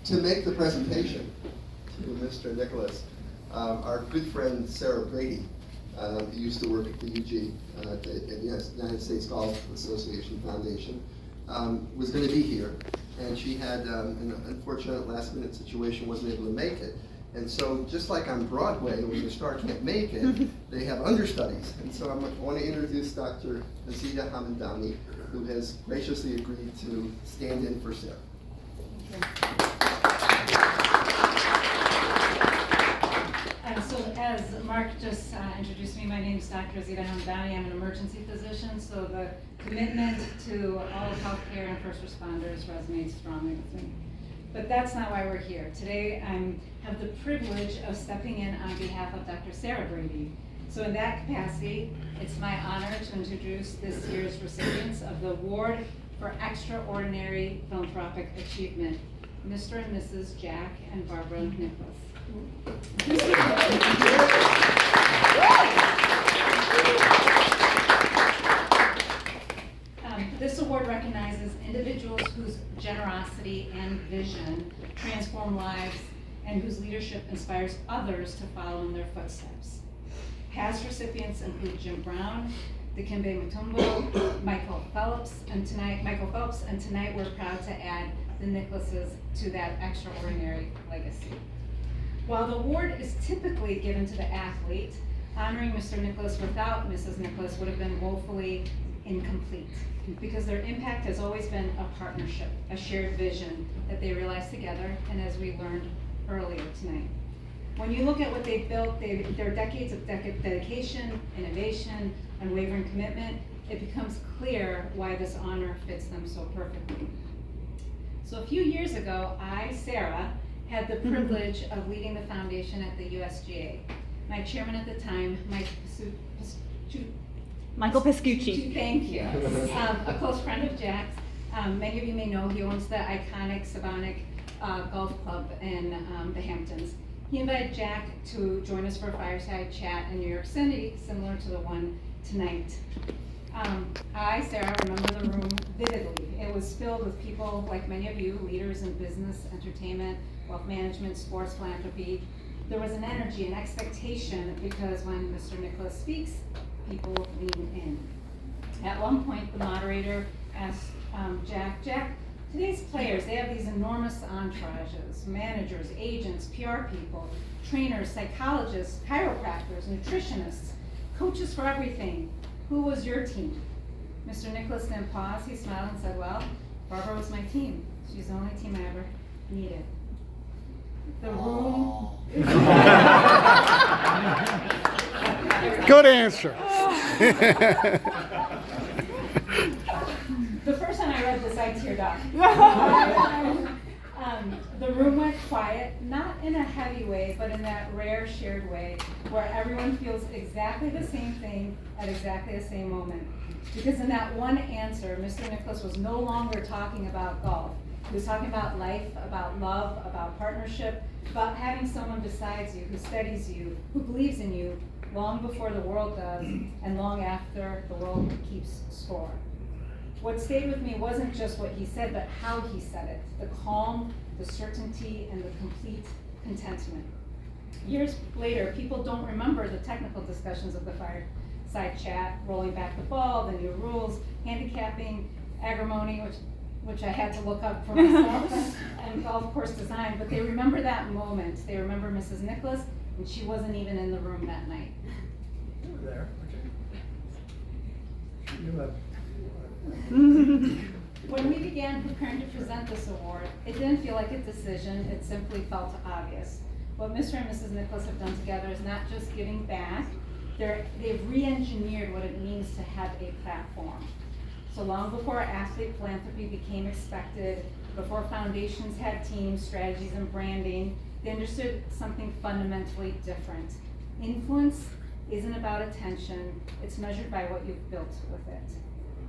To make the presentation to Mr. Nicklaus, our good friend Sarah Brady, who used to work at the UG, at the United States Golf Association Foundation, was going to be here, and she had an unfortunate last-minute situation, wasn't able to make it. And so, just like on Broadway, when the star can't make it, they have understudies. And so I want to introduce Dr. Azita Hamidani, who has graciously agreed to stand in for Sarah. So as Mark just introduced me, my name is Dr. Azita Hamidani. I'm an emergency physician, so the commitment to all of healthcare and first responders resonates strongly with me. But that's not why we're here. Today I have the privilege of stepping in on behalf of Dr. Sarah Brady. So in that capacity, it's my honor to introduce this year's recipients of the Award for Extraordinary Philanthropic Achievement, Mr. and Mrs. Jack and Barbara Nicklaus. This award recognizes individuals whose generosity and vision transform lives and whose leadership inspires others to follow in their footsteps. Past recipients include Jim Brown, Dikembe Mutombo, Michael Phelps, and tonight we're proud to add the Nicklauses to that extraordinary legacy. While the award is typically given to the athlete, honoring Mr. Nicklaus without Mrs. Nicklaus would have been woefully incomplete, because their impact has always been a partnership, a shared vision that they realized together, and as we learned earlier tonight. When you look at what they've built, their decades of dedication, innovation, unwavering commitment, it becomes clear why this honor fits them so perfectly. So a few years ago, I, Sarah, had the privilege of leading the foundation at the USGA. My chairman at the time, Michael Pescucci. Thank you. A close friend of Jack's. Many of you may know he owns the iconic Savonic Golf Club in the Hamptons. He invited Jack to join us for a fireside chat in New York City, similar to the one tonight. I, Sarah, remember the room vividly. It was filled with people like many of you, leaders in business, entertainment, wealth management, sports, philanthropy. There was an energy, an expectation, because when Mr. Nicklaus speaks, people lean in. At one point, the moderator asked Jack, today's players, they have these enormous entourages, managers, agents, PR people, trainers, psychologists, chiropractors, nutritionists, coaches for everything. Who was your team? Mr. Nicklaus didn't pause. He smiled and said, well, Barbara was my team. She's the only team I ever needed. The room. Good answer. The first time I read this, I teared up. The room went quiet, not in a heavy way, but in that rare shared way where everyone feels exactly the same thing at exactly the same moment. Because in that one answer, Mr. Nicklaus was no longer talking about golf. He was talking about life, about love, about partnership, about having someone besides you who steadies you, who believes in you long before the world does and long after the world keeps score. What stayed with me wasn't just what he said, but how he said it. The calm, the certainty, and the complete contentment. Years later, people don't remember the technical discussions of the fireside chat, rolling back the ball, the new rules, handicapping, agrimony, which I had to look up for myself, and golf course design, but they remember that moment. They remember Mrs. Nicklaus, and she wasn't even in the room that night. You were there, okay. You left. When we began preparing to present this award, it didn't feel like a decision, it simply felt obvious. What Mr. and Mrs. Nicklaus have done together is not just giving back, they've re-engineered what it means to have a platform. So long before athlete philanthropy became expected, before foundations had teams, strategies, and branding, they understood something fundamentally different. Influence isn't about attention, it's measured by what you've built with it.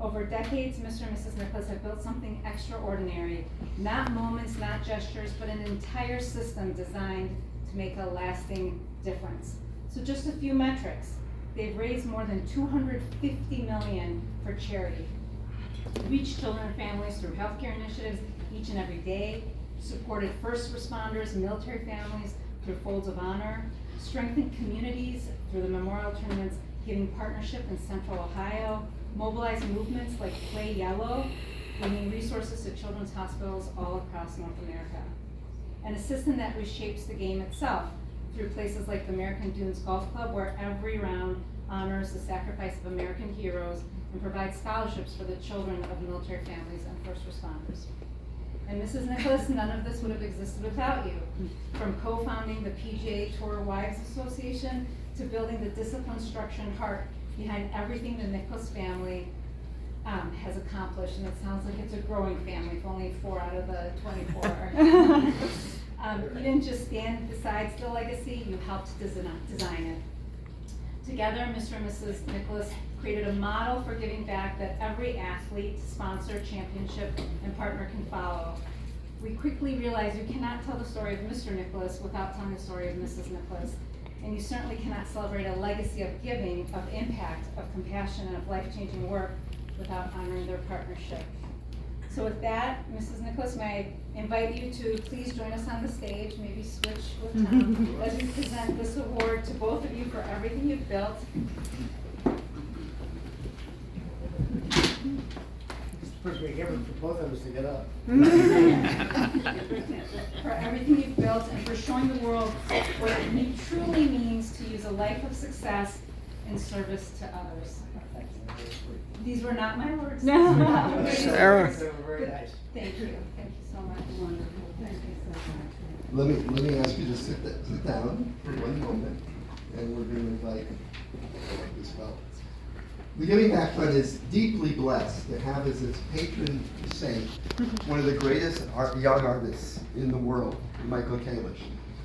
Over decades, Mr. and Mrs. Nicklaus have built something extraordinary. Not moments, not gestures, but an entire system designed to make a lasting difference. So just a few metrics. They've raised more than $250 million for charity. Reached children and families through healthcare initiatives each and every day. supported first responders and military families through Folds of Honor, strengthened communities through the memorial tournaments Giving Partnership in Central Ohio, mobilized movements like Play Yellow, bringing resources to children's hospitals all across North America, and a system that reshapes the game itself through places like the American Dunes Golf Club, where every round honors the sacrifice of American heroes and provides scholarships for the children of military families and first responders. And Mrs. Nicklaus, none of this would have existed without you. From co-founding the PGA Tour Wives Association to building the disciplined structure and heart behind everything the Nicklaus family has accomplished. And it sounds like it's a growing family, if only 4 out of the 24. You didn't just stand beside the legacy, you helped design it. Together, Mr. and Mrs. Nicklaus created a model for giving back that every athlete, sponsor, championship, and partner can follow. We quickly realized you cannot tell the story of Mr. Nicklaus without telling the story of Mrs. Nicklaus. And you certainly cannot celebrate a legacy of giving, of impact, of compassion, and of life-changing work without honoring their partnership. So with that, Mrs. Nicklaus, may I invite you to please join us on the stage, maybe switch with Tom, as we present this award to both of you for everything you've built. First we give it for both of us to get up. For everything you've built and for showing the world what it truly means to use a life of success in service to others. These were not my words. These were not your words. Sarah. Very nice. Thank you so much. Wonderful. Thank you so much. Let me ask you to sit down for one moment, and we're going to invite this fellow. The Giving Back Fund is deeply blessed to have as its patron saint one of the greatest young artists in the world, Michael Kalish.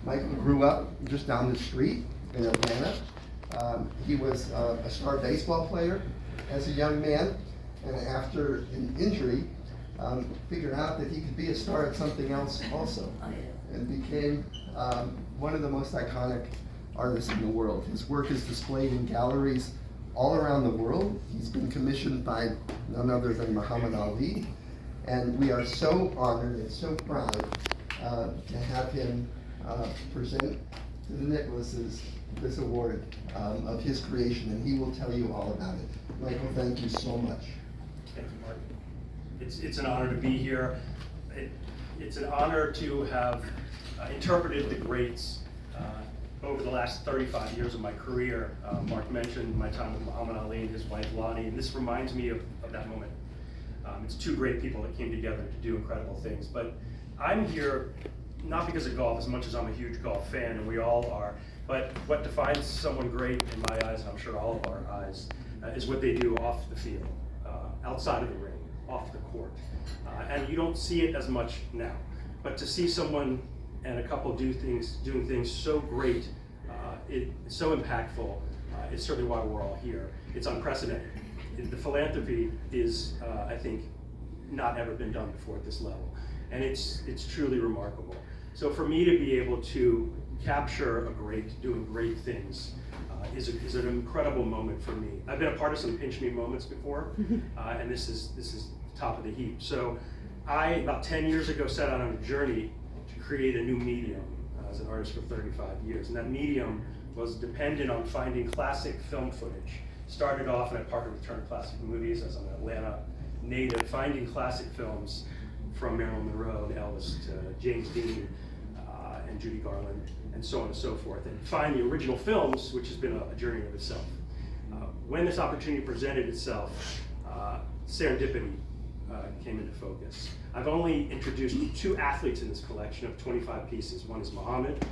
Michael grew up just down the street in Atlanta. He was a star baseball player as a young man, and after an injury, figured out that he could be a star at something else also, and became one of the most iconic artists in the world. His work is displayed in galleries all around the world. He's been commissioned by none other than Muhammad Ali, and we are so honored and so proud to have him present to the Nicklauses this award of his creation, and he will tell you all about it. Michael, thank you so much. Thank you, Mark. It's an honor to be here. It's an honor to have interpreted the greats over the last 35 years of my career. Mark mentioned my time with Muhammad Ali and his wife Lonnie, and this reminds me of that moment. It's two great people that came together to do incredible things. But I'm here not because of golf as much as I'm a huge golf fan, and we all are, but what defines someone great in my eyes, and I'm sure all of our eyes, is what they do off the field, outside of the ring, off the court. And you don't see it as much now, but to see someone and a couple doing things so great, it's so impactful, it's certainly why we're all here. It's unprecedented. The philanthropy is, I think, not ever been done before at this level. And it's truly remarkable. So for me to be able to capture doing great things is an incredible moment for me. I've been a part of some pinch me moments before, and this is top of the heap. So I, about 10 years ago, set out on a journey to create a new medium as an artist for 35 years. And that medium was dependent on finding classic film footage. Started off, and I partnered with Turner Classic Movies as an Atlanta native, finding classic films from Marilyn Monroe to Elvis to James Dean and Judy Garland, and so on and so forth, and find the original films, which has been a journey of itself. When this opportunity presented itself, serendipity came into focus. I've only introduced 2 athletes in this collection of 25 pieces. One is Muhammad,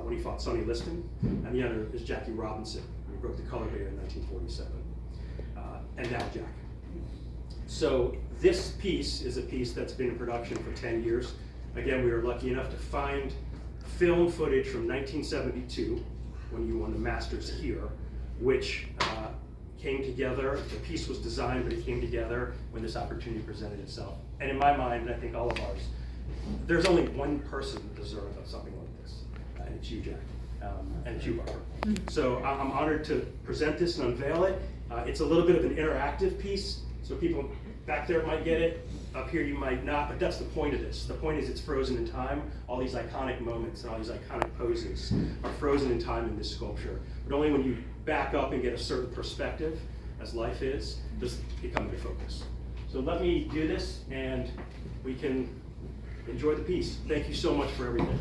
when he fought Sonny Liston, and the other is Jackie Robinson, who broke the color barrier in 1947, and now Jack. So this piece is a piece that's been in production for 10 years. Again, we were lucky enough to find film footage from 1972, when you won the Masters here, which came together. The piece was designed, but it came together when this opportunity presented itself. And in my mind, and I think all of ours, there's only one person deserving of something like this, and it's you, Jack, and it's you, Barbara. So I'm honored to present this and unveil it. It's a little bit of an interactive piece, so people back there might get it, up here you might not, but that's the point of this. The point is it's frozen in time. All these iconic moments and all these iconic poses are frozen in time in this sculpture. But only when you back up and get a certain perspective, as life is, does it come into focus. So let me do this and we can enjoy the piece. Thank you so much for everything.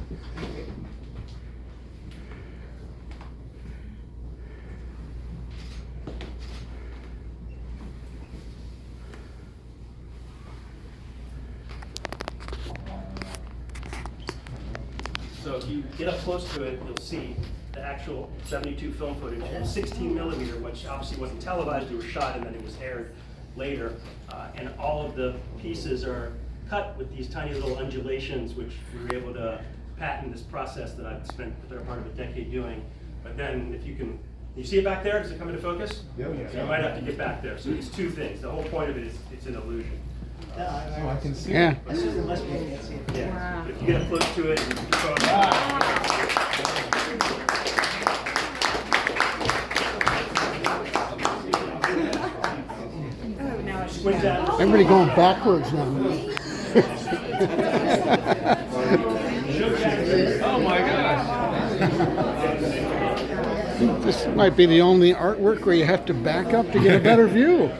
So if you get up close to it, you'll see the actual 72 film footage. It was 16 millimeter, which obviously wasn't televised, it was shot and then it was aired later. And all of the pieces are cut with these tiny little undulations, which we were able to patent this process that I've spent the better part of a decade doing. But then if you see it back there? Does it come into focus? Yeah. So you might have to get back there. So it's two things. The whole point of it is it's an illusion. I can see. Yeah. This is the lesbian, that's it. Yeah. But if you get up close to it, you can squint at it. Everybody going backwards now. Oh my gosh. This might be the only artwork where you have to back up to get a better view.